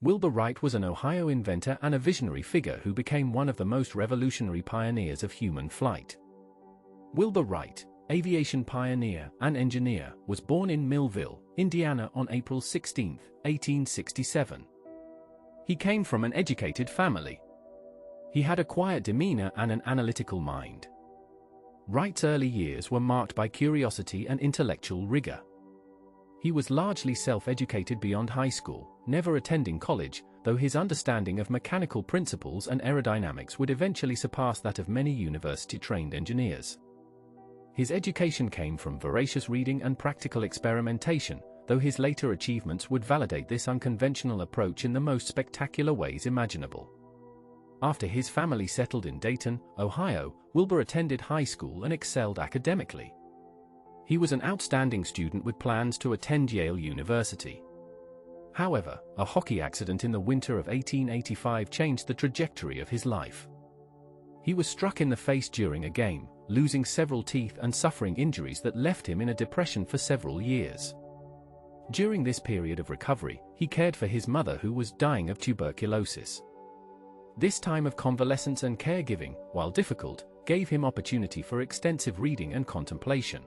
Wilbur Wright was an Ohio inventor and a visionary figure who became one of the most revolutionary pioneers of human flight. Wilbur Wright, aviation pioneer and engineer, was born in Millville, Indiana on April 16, 1867. He came from an educated family. He had a quiet demeanor and an analytical mind. Wright's early years were marked by curiosity and intellectual rigor. He was largely self-educated beyond high school, never attending college, though his understanding of mechanical principles and aerodynamics would eventually surpass that of many university-trained engineers. His education came from voracious reading and practical experimentation, though his later achievements would validate this unconventional approach in the most spectacular ways imaginable. After his family settled in Dayton, Ohio, Wilbur attended high school and excelled academically. He was an outstanding student with plans to attend Yale University. However, a hockey accident in the winter of 1885 changed the trajectory of his life. He was struck in the face during a game, losing several teeth and suffering injuries that left him in a depression for several years. During this period of recovery, he cared for his mother who was dying of tuberculosis. This time of convalescence and caregiving, while difficult, gave him opportunity for extensive reading and contemplation.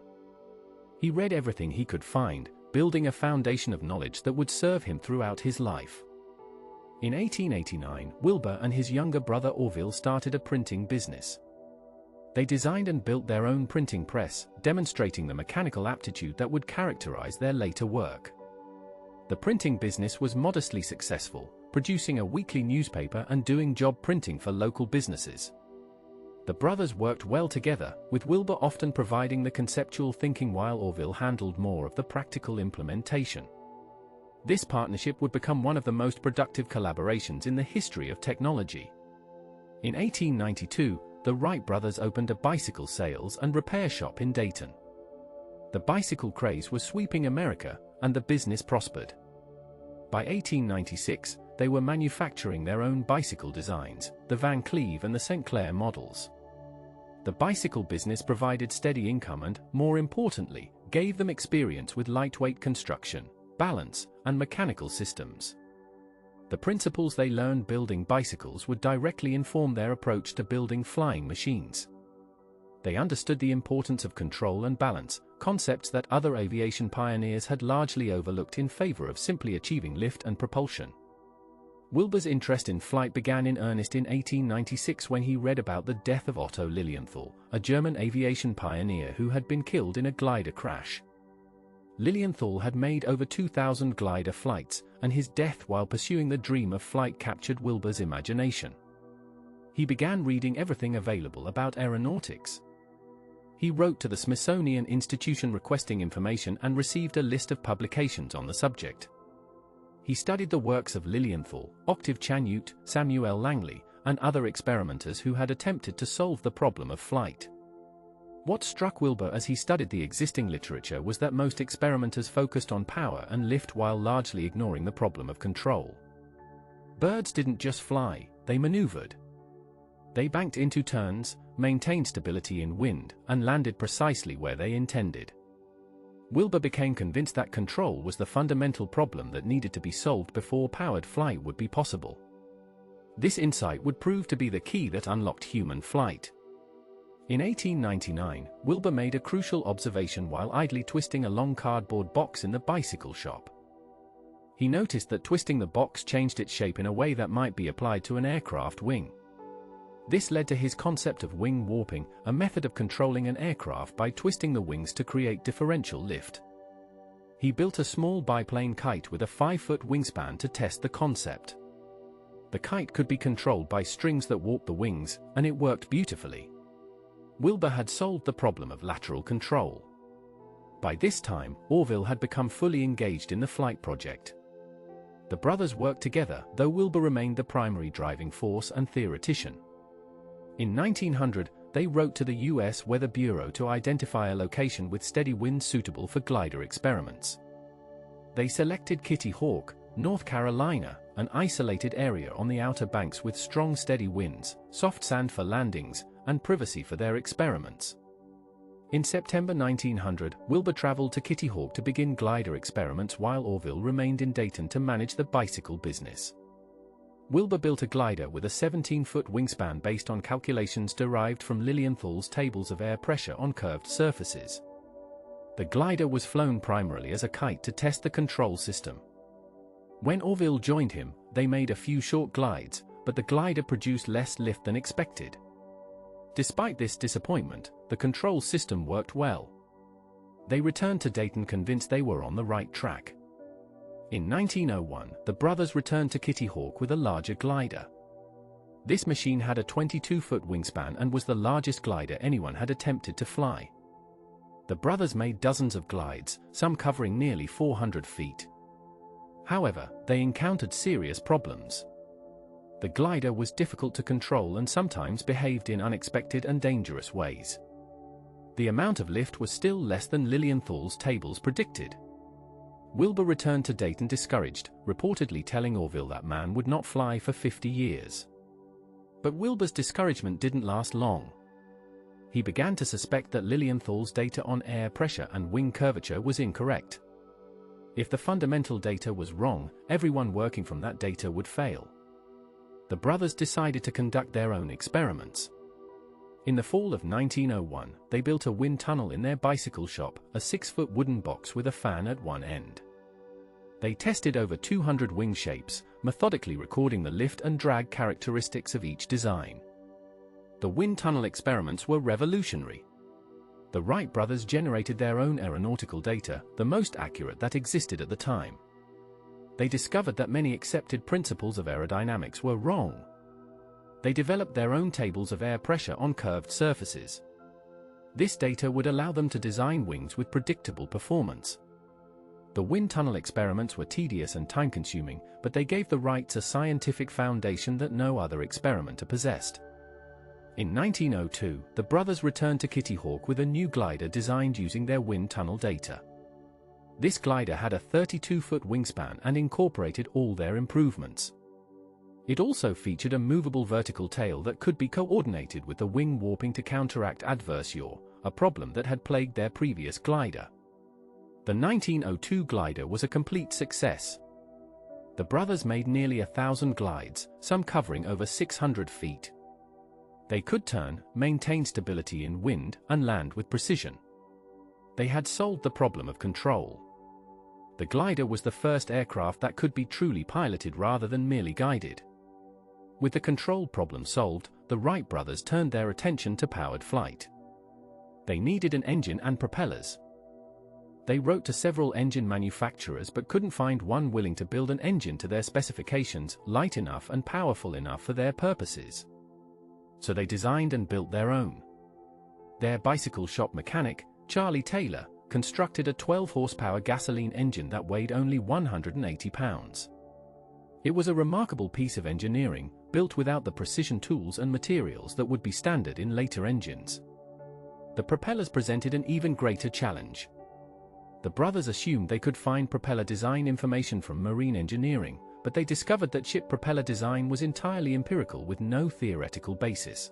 He read everything he could find, building a foundation of knowledge that would serve him throughout his life. In 1889, Wilbur and his younger brother Orville started a printing business. They designed and built their own printing press, demonstrating the mechanical aptitude that would characterize their later work. The printing business was modestly successful, producing a weekly newspaper and doing job printing for local businesses. The brothers worked well together, with Wilbur often providing the conceptual thinking while Orville handled more of the practical implementation. This partnership would become one of the most productive collaborations in the history of technology. In 1892, the Wright brothers opened a bicycle sales and repair shop in Dayton. The bicycle craze was sweeping America, and the business prospered. By 1896, they were manufacturing their own bicycle designs, the Van Cleve and the St. Clair models. The bicycle business provided steady income and, more importantly, gave them experience with lightweight construction, balance, and mechanical systems. The principles they learned building bicycles would directly inform their approach to building flying machines. They understood the importance of control and balance, concepts that other aviation pioneers had largely overlooked in favor of simply achieving lift and propulsion. Wilbur's interest in flight began in earnest in 1896 when he read about the death of Otto Lilienthal, a German aviation pioneer who had been killed in a glider crash. Lilienthal had made over 2,000 glider flights, and his death while pursuing the dream of flight captured Wilbur's imagination. He began reading everything available about aeronautics. He wrote to the Smithsonian Institution requesting information and received a list of publications on the subject. He studied the works of Lilienthal, Octave Chanute, Samuel Langley, and other experimenters who had attempted to solve the problem of flight. What struck Wilbur as he studied the existing literature was that most experimenters focused on power and lift while largely ignoring the problem of control. Birds didn't just fly, they maneuvered. They banked into turns, maintained stability in wind, and landed precisely where they intended. Wilbur became convinced that control was the fundamental problem that needed to be solved before powered flight would be possible. This insight would prove to be the key that unlocked human flight. In 1899, Wilbur made a crucial observation while idly twisting a long cardboard box in the bicycle shop. He noticed that twisting the box changed its shape in a way that might be applied to an aircraft wing. This led to his concept of wing warping, a method of controlling an aircraft by twisting the wings to create differential lift. He built a small biplane kite with a 5-foot wingspan to test the concept. The kite could be controlled by strings that warped the wings, and it worked beautifully. Wilbur had solved the problem of lateral control. By this time, Orville had become fully engaged in the flight project. The brothers worked together, though Wilbur remained the primary driving force and theoretician. In 1900, they wrote to the U.S. Weather Bureau to identify a location with steady winds suitable for glider experiments. They selected Kitty Hawk, North Carolina, an isolated area on the Outer Banks with strong steady winds, soft sand for landings, and privacy for their experiments. In September 1900, Wilbur traveled to Kitty Hawk to begin glider experiments while Orville remained in Dayton to manage the bicycle business. Wilbur built a glider with a 17-foot wingspan based on calculations derived from Lilienthal's tables of air pressure on curved surfaces. The glider was flown primarily as a kite to test the control system. When Orville joined him, they made a few short glides, but the glider produced less lift than expected. Despite this disappointment, the control system worked well. They returned to Dayton convinced they were on the right track. In 1901, the brothers returned to Kitty Hawk with a larger glider. This machine had a 22-foot wingspan and was the largest glider anyone had attempted to fly. The brothers made dozens of glides, some covering nearly 400 feet. However, they encountered serious problems. The glider was difficult to control and sometimes behaved in unexpected and dangerous ways. The amount of lift was still less than Lilienthal's tables predicted. Wilbur returned to Dayton discouraged, reportedly telling Orville that man would not fly for 50 years. But Wilbur's discouragement didn't last long. He began to suspect that Lilienthal's data on air pressure and wing curvature was incorrect. If the fundamental data was wrong, everyone working from that data would fail. The brothers decided to conduct their own experiments. In the fall of 1901, they built a wind tunnel in their bicycle shop, a 6-foot wooden box with a fan at one end. They tested over 200 wing shapes, methodically recording the lift and drag characteristics of each design. The wind tunnel experiments were revolutionary. The Wright brothers generated their own aeronautical data, the most accurate that existed at the time. They discovered that many accepted principles of aerodynamics were wrong. They developed their own tables of air pressure on curved surfaces. This data would allow them to design wings with predictable performance. The wind tunnel experiments were tedious and time-consuming, but they gave the Wrights a scientific foundation that no other experimenter possessed. In 1902, the brothers returned to Kitty Hawk with a new glider designed using their wind tunnel data. This glider had a 32-foot wingspan and incorporated all their improvements. It also featured a movable vertical tail that could be coordinated with the wing warping to counteract adverse yaw, a problem that had plagued their previous glider. The 1902 glider was a complete success. The brothers made nearly 1,000 glides, some covering over 600 feet. They could turn, maintain stability in wind, and land with precision. They had solved the problem of control. The glider was the first aircraft that could be truly piloted rather than merely guided. With the control problem solved, the Wright brothers turned their attention to powered flight. They needed an engine and propellers. They wrote to several engine manufacturers but couldn't find one willing to build an engine to their specifications, light enough and powerful enough for their purposes. So they designed and built their own. Their bicycle shop mechanic, Charlie Taylor, constructed a 12-horsepower gasoline engine that weighed only 180 pounds. It was a remarkable piece of engineering, built without the precision tools and materials that would be standard in later engines. The propellers presented an even greater challenge. The brothers assumed they could find propeller design information from marine engineering, but they discovered that ship propeller design was entirely empirical with no theoretical basis.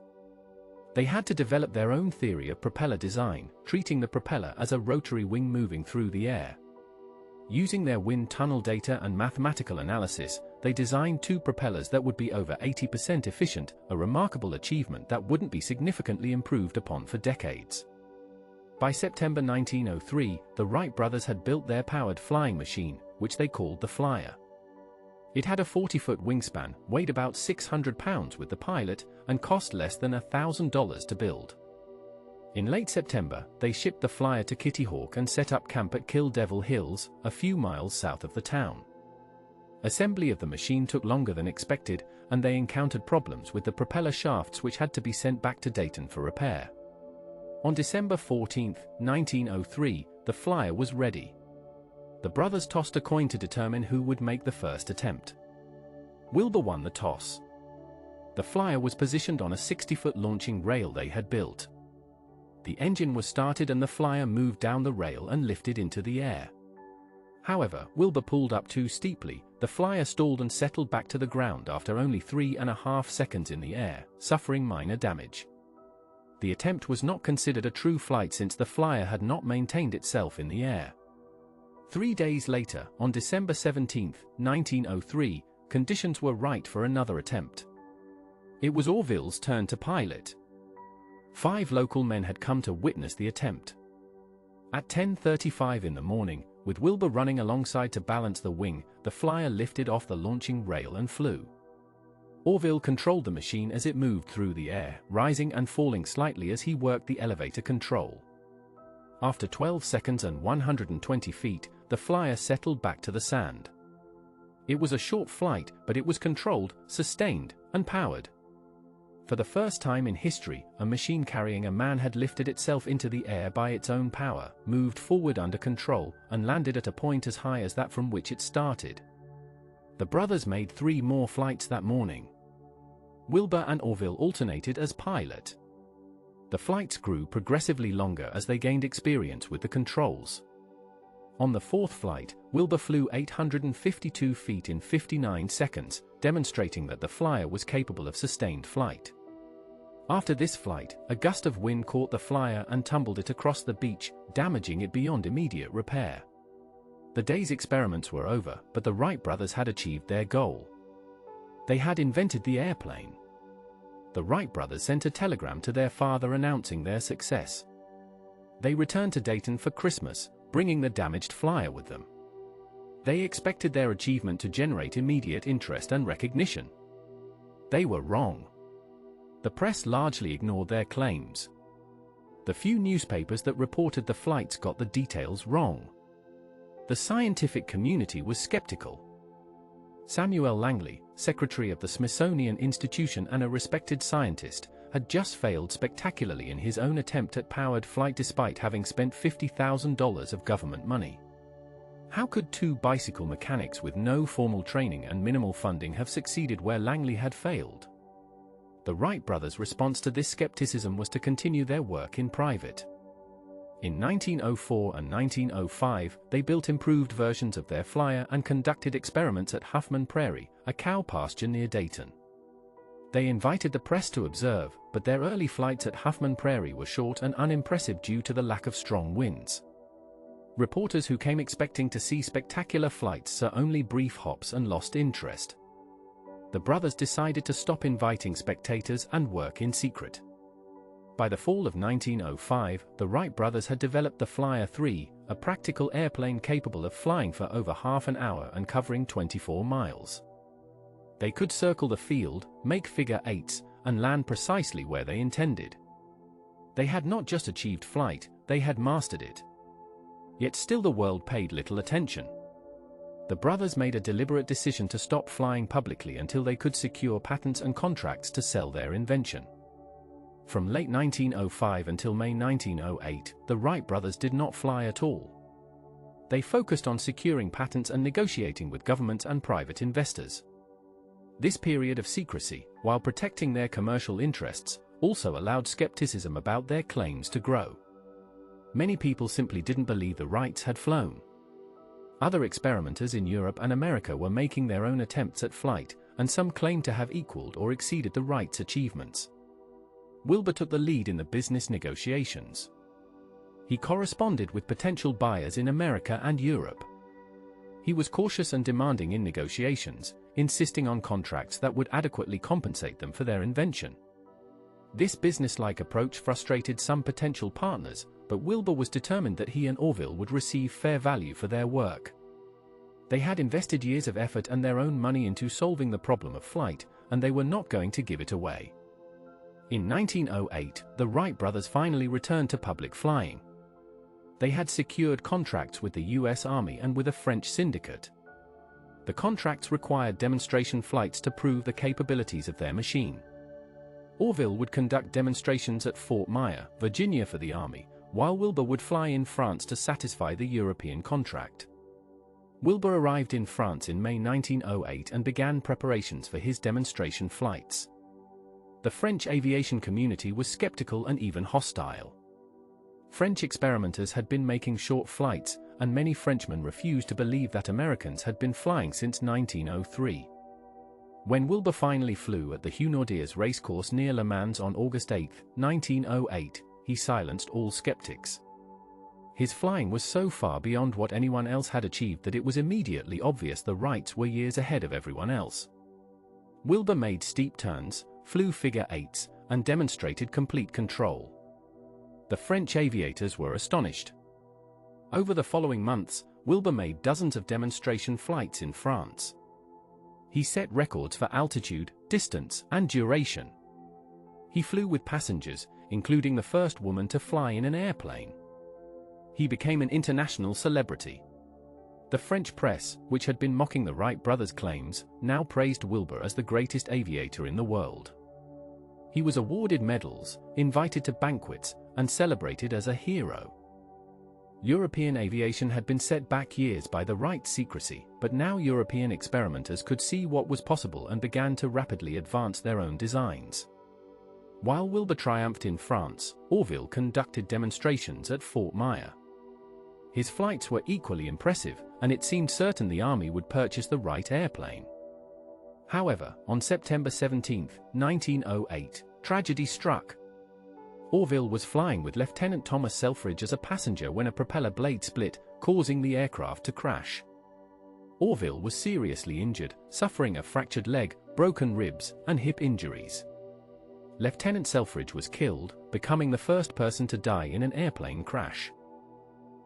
They had to develop their own theory of propeller design, treating the propeller as a rotary wing moving through the air. Using their wind tunnel data and mathematical analysis, they designed two propellers that would be over 80% efficient, a remarkable achievement that wouldn't be significantly improved upon for decades. By September 1903, the Wright brothers had built their powered flying machine, which they called the Flyer. It had a 40-foot wingspan, weighed about 600 pounds with the pilot, and cost less than $1,000 to build. In late September, they shipped the Flyer to Kitty Hawk and set up camp at Kill Devil Hills, a few miles south of the town. Assembly of the machine took longer than expected, and they encountered problems with the propeller shafts which had to be sent back to Dayton for repair. On December 14, 1903, the Flyer was ready. The brothers tossed a coin to determine who would make the first attempt. Wilbur won the toss. The Flyer was positioned on a 60-foot launching rail they had built. The engine was started and the Flyer moved down the rail and lifted into the air. However, Wilbur pulled up too steeply, the Flyer stalled and settled back to the ground after only 3.5 seconds in the air, suffering minor damage. The attempt was not considered a true flight since the Flyer had not maintained itself in the air. 3 days later, on December 17, 1903, conditions were right for another attempt. It was Orville's turn to pilot. 5 local men had come to witness the attempt. At 10:35 in the morning, with Wilbur running alongside to balance the wing, the flyer lifted off the launching rail and flew. Orville controlled the machine as it moved through the air, rising and falling slightly as he worked the elevator control. After 12 seconds and 120 feet, the flyer settled back to the sand. It was a short flight, but it was controlled, sustained, and powered. For the first time in history, a machine carrying a man had lifted itself into the air by its own power, moved forward under control, and landed at a point as high as that from which it started. The brothers made 3 more flights that morning. Wilbur and Orville alternated as pilot. The flights grew progressively longer as they gained experience with the controls. On the 4th flight, Wilbur flew 852 feet in 59 seconds, demonstrating that the flyer was capable of sustained flight. After this flight, a gust of wind caught the flyer and tumbled it across the beach, damaging it beyond immediate repair. The day's experiments were over, but the Wright brothers had achieved their goal. They had invented the airplane. The Wright brothers sent a telegram to their father announcing their success. They returned to Dayton for Christmas, bringing the damaged flyer with them. They expected their achievement to generate immediate interest and recognition. They were wrong. The press largely ignored their claims. The few newspapers that reported the flights got the details wrong. The scientific community was skeptical. Samuel Langley, secretary of the Smithsonian Institution and a respected scientist, had just failed spectacularly in his own attempt at powered flight despite having spent $50,000 of government money. How could 2 bicycle mechanics with no formal training and minimal funding have succeeded where Langley had failed? The Wright brothers' response to this skepticism was to continue their work in private. In 1904 and 1905, they built improved versions of their flyer and conducted experiments at Huffman Prairie, a cow pasture near Dayton. They invited the press to observe, but their early flights at Huffman Prairie were short and unimpressive due to the lack of strong winds. Reporters who came expecting to see spectacular flights saw only brief hops and lost interest. The brothers decided to stop inviting spectators and work in secret. By the fall of 1905, the Wright brothers had developed the Flyer 3, a practical airplane capable of flying for over half an hour and covering 24 miles. They could circle the field, make figure eights, and land precisely where they intended. They had not just achieved flight, they had mastered it. Yet still the world paid little attention. The brothers made a deliberate decision to stop flying publicly until they could secure patents and contracts to sell their invention. From late 1905 until May 1908, the Wright brothers did not fly at all. They focused on securing patents and negotiating with governments and private investors. This period of secrecy, while protecting their commercial interests, also allowed skepticism about their claims to grow. Many people simply didn't believe the Wrights had flown. Other experimenters in Europe and America were making their own attempts at flight, and some claimed to have equaled or exceeded the Wrights' achievements. Wilbur took the lead in the business negotiations. He corresponded with potential buyers in America and Europe. He was cautious and demanding in negotiations, insisting on contracts that would adequately compensate them for their invention. This businesslike approach frustrated some potential partners, but Wilbur was determined that he and Orville would receive fair value for their work. They had invested years of effort and their own money into solving the problem of flight, and they were not going to give it away. In 1908, the Wright brothers finally returned to public flying. They had secured contracts with the US Army and with a French syndicate. The contracts required demonstration flights to prove the capabilities of their machine. Orville would conduct demonstrations at Fort Myer, Virginia for the Army, while Wilbur would fly in France to satisfy the European contract. Wilbur arrived in France in May 1908 and began preparations for his demonstration flights. The French aviation community was skeptical and even hostile. French experimenters had been making short flights, and many Frenchmen refused to believe that Americans had been flying since 1903. When Wilbur finally flew at the Hunaudiers racecourse near Le Mans on August 8, 1908, he silenced all skeptics. his flying was so far beyond what anyone else had achieved that it was immediately obvious the Wrights were years ahead of everyone else. Wilbur made steep turns, flew figure eights, and demonstrated complete control. The French aviators were astonished. Over the following months, Wilbur made dozens of demonstration flights in France. He set records for altitude, distance, and duration. He flew with passengers, including the first woman to fly in an airplane. He became an international celebrity. The French press, which had been mocking the Wright brothers' claims, now praised Wilbur as the greatest aviator in the world. He was awarded medals, invited to banquets, and celebrated as a hero. European aviation had been set back years by the Wright secrecy, but now European experimenters could see what was possible and began to rapidly advance their own designs. While Wilbur triumphed in France, Orville conducted demonstrations at Fort Myer. His flights were equally impressive, and it seemed certain the Army would purchase the Wright airplane. However, on September 17, 1908, tragedy struck. Orville was flying with Lieutenant Thomas Selfridge as a passenger when a propeller blade split, causing the aircraft to crash. Orville was seriously injured, suffering a fractured leg, broken ribs, and hip injuries. Lieutenant Selfridge was killed, becoming the first person to die in an airplane crash.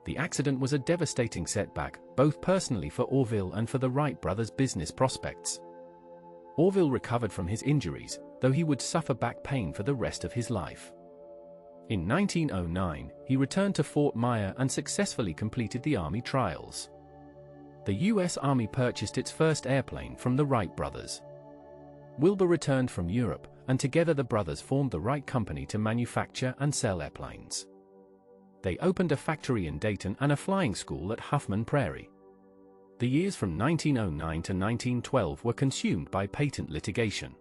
The accident was a devastating setback, both personally for Orville and for the Wright brothers' business prospects. Orville recovered from his injuries, though he would suffer back pain for the rest of his life. In 1909, he returned to Fort Myer and successfully completed the Army trials. The U.S. Army purchased its first airplane from the Wright brothers. Wilbur returned from Europe, and together the brothers formed the Wright Company to manufacture and sell airplanes. They opened a factory in Dayton and a flying school at Huffman Prairie. The years from 1909 to 1912 were consumed by patent litigation.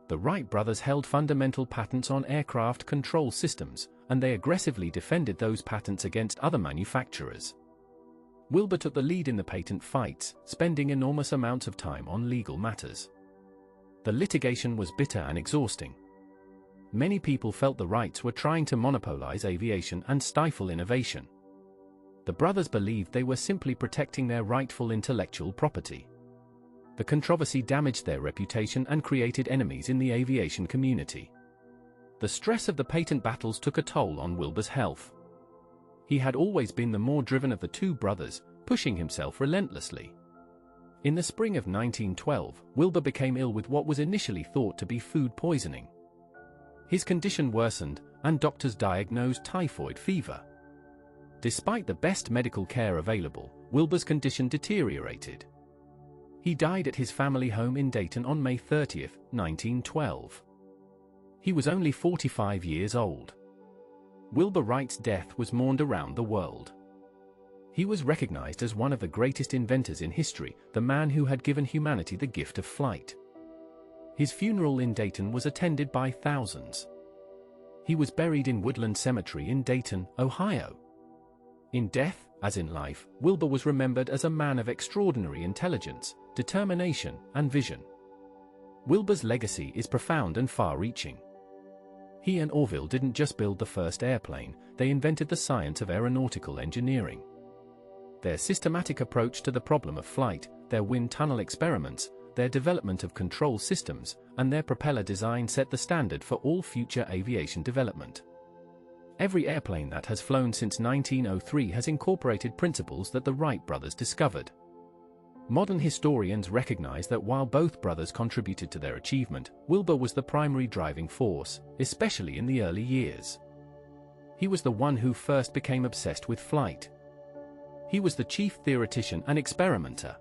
The Wright brothers held fundamental patents on aircraft control systems, and they aggressively defended those patents against other manufacturers. Wilbur took the lead in the patent fights, spending enormous amounts of time on legal matters. The litigation was bitter and exhausting. Many people felt the Wrights were trying to monopolize aviation and stifle innovation. The brothers believed they were simply protecting their rightful intellectual property. The controversy damaged their reputation and created enemies in the aviation community. The stress of the patent battles took a toll on Wilbur's health. He had always been the more driven of the two brothers, pushing himself relentlessly. In the spring of 1912, Wilbur became ill with what was initially thought to be food poisoning. His condition worsened, and doctors diagnosed typhoid fever. Despite the best medical care available, Wilbur's condition deteriorated. He died at his family home in Dayton on May 30, 1912. He was only 45 years old. Wilbur Wright's death was mourned around the world. He was recognized as one of the greatest inventors in history, the man who had given humanity the gift of flight. His funeral in Dayton was attended by thousands. He was buried in Woodland Cemetery in Dayton, Ohio. In death, as in life, Wilbur was remembered as a man of extraordinary intelligence, determination, and vision. Wilbur's legacy is profound and far-reaching. He and Orville didn't just build the first airplane, they invented the science of aeronautical engineering. Their systematic approach to the problem of flight, their wind tunnel experiments, their development of control systems, and their propeller design set the standard for all future aviation development. Every airplane that has flown since 1903 has incorporated principles that the Wright brothers discovered. Modern historians recognize that while both brothers contributed to their achievement, Wilbur was the primary driving force, especially in the early years. He was the one who first became obsessed with flight. He was the chief theoretician and experimenter.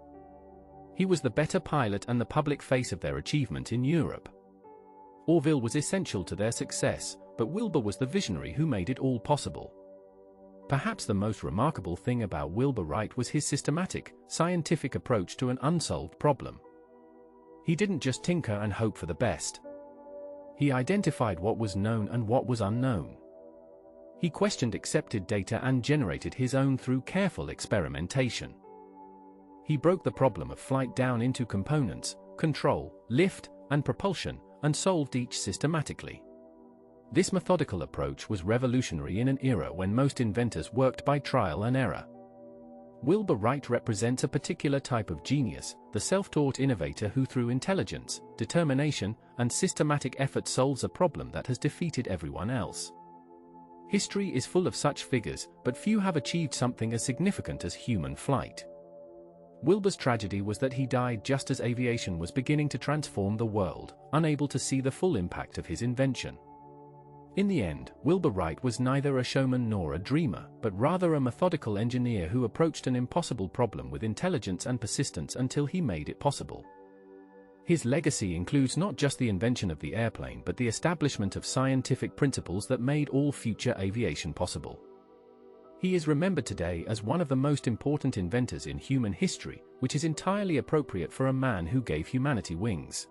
He was the better pilot and the public face of their achievement in Europe. Orville was essential to their success, but Wilbur was the visionary who made it all possible. Perhaps the most remarkable thing about Wilbur Wright was his systematic, scientific approach to an unsolved problem. He didn't just tinker and hope for the best. He identified what was known and what was unknown. He questioned accepted data and generated his own through careful experimentation. He broke the problem of flight down into components, control, lift, and propulsion, and solved each systematically. This methodical approach was revolutionary in an era when most inventors worked by trial and error. Wilbur Wright represents a particular type of genius, the self-taught innovator who through intelligence, determination, and systematic effort solves a problem that has defeated everyone else. History is full of such figures, but few have achieved something as significant as human flight. Wilbur's tragedy was that he died just as aviation was beginning to transform the world, unable to see the full impact of his invention. In the end, Wilbur Wright was neither a showman nor a dreamer, but rather a methodical engineer who approached an impossible problem with intelligence and persistence until he made it possible. His legacy includes not just the invention of the airplane but the establishment of scientific principles that made all future aviation possible. He is remembered today as one of the most important inventors in human history, which is entirely appropriate for a man who gave humanity wings.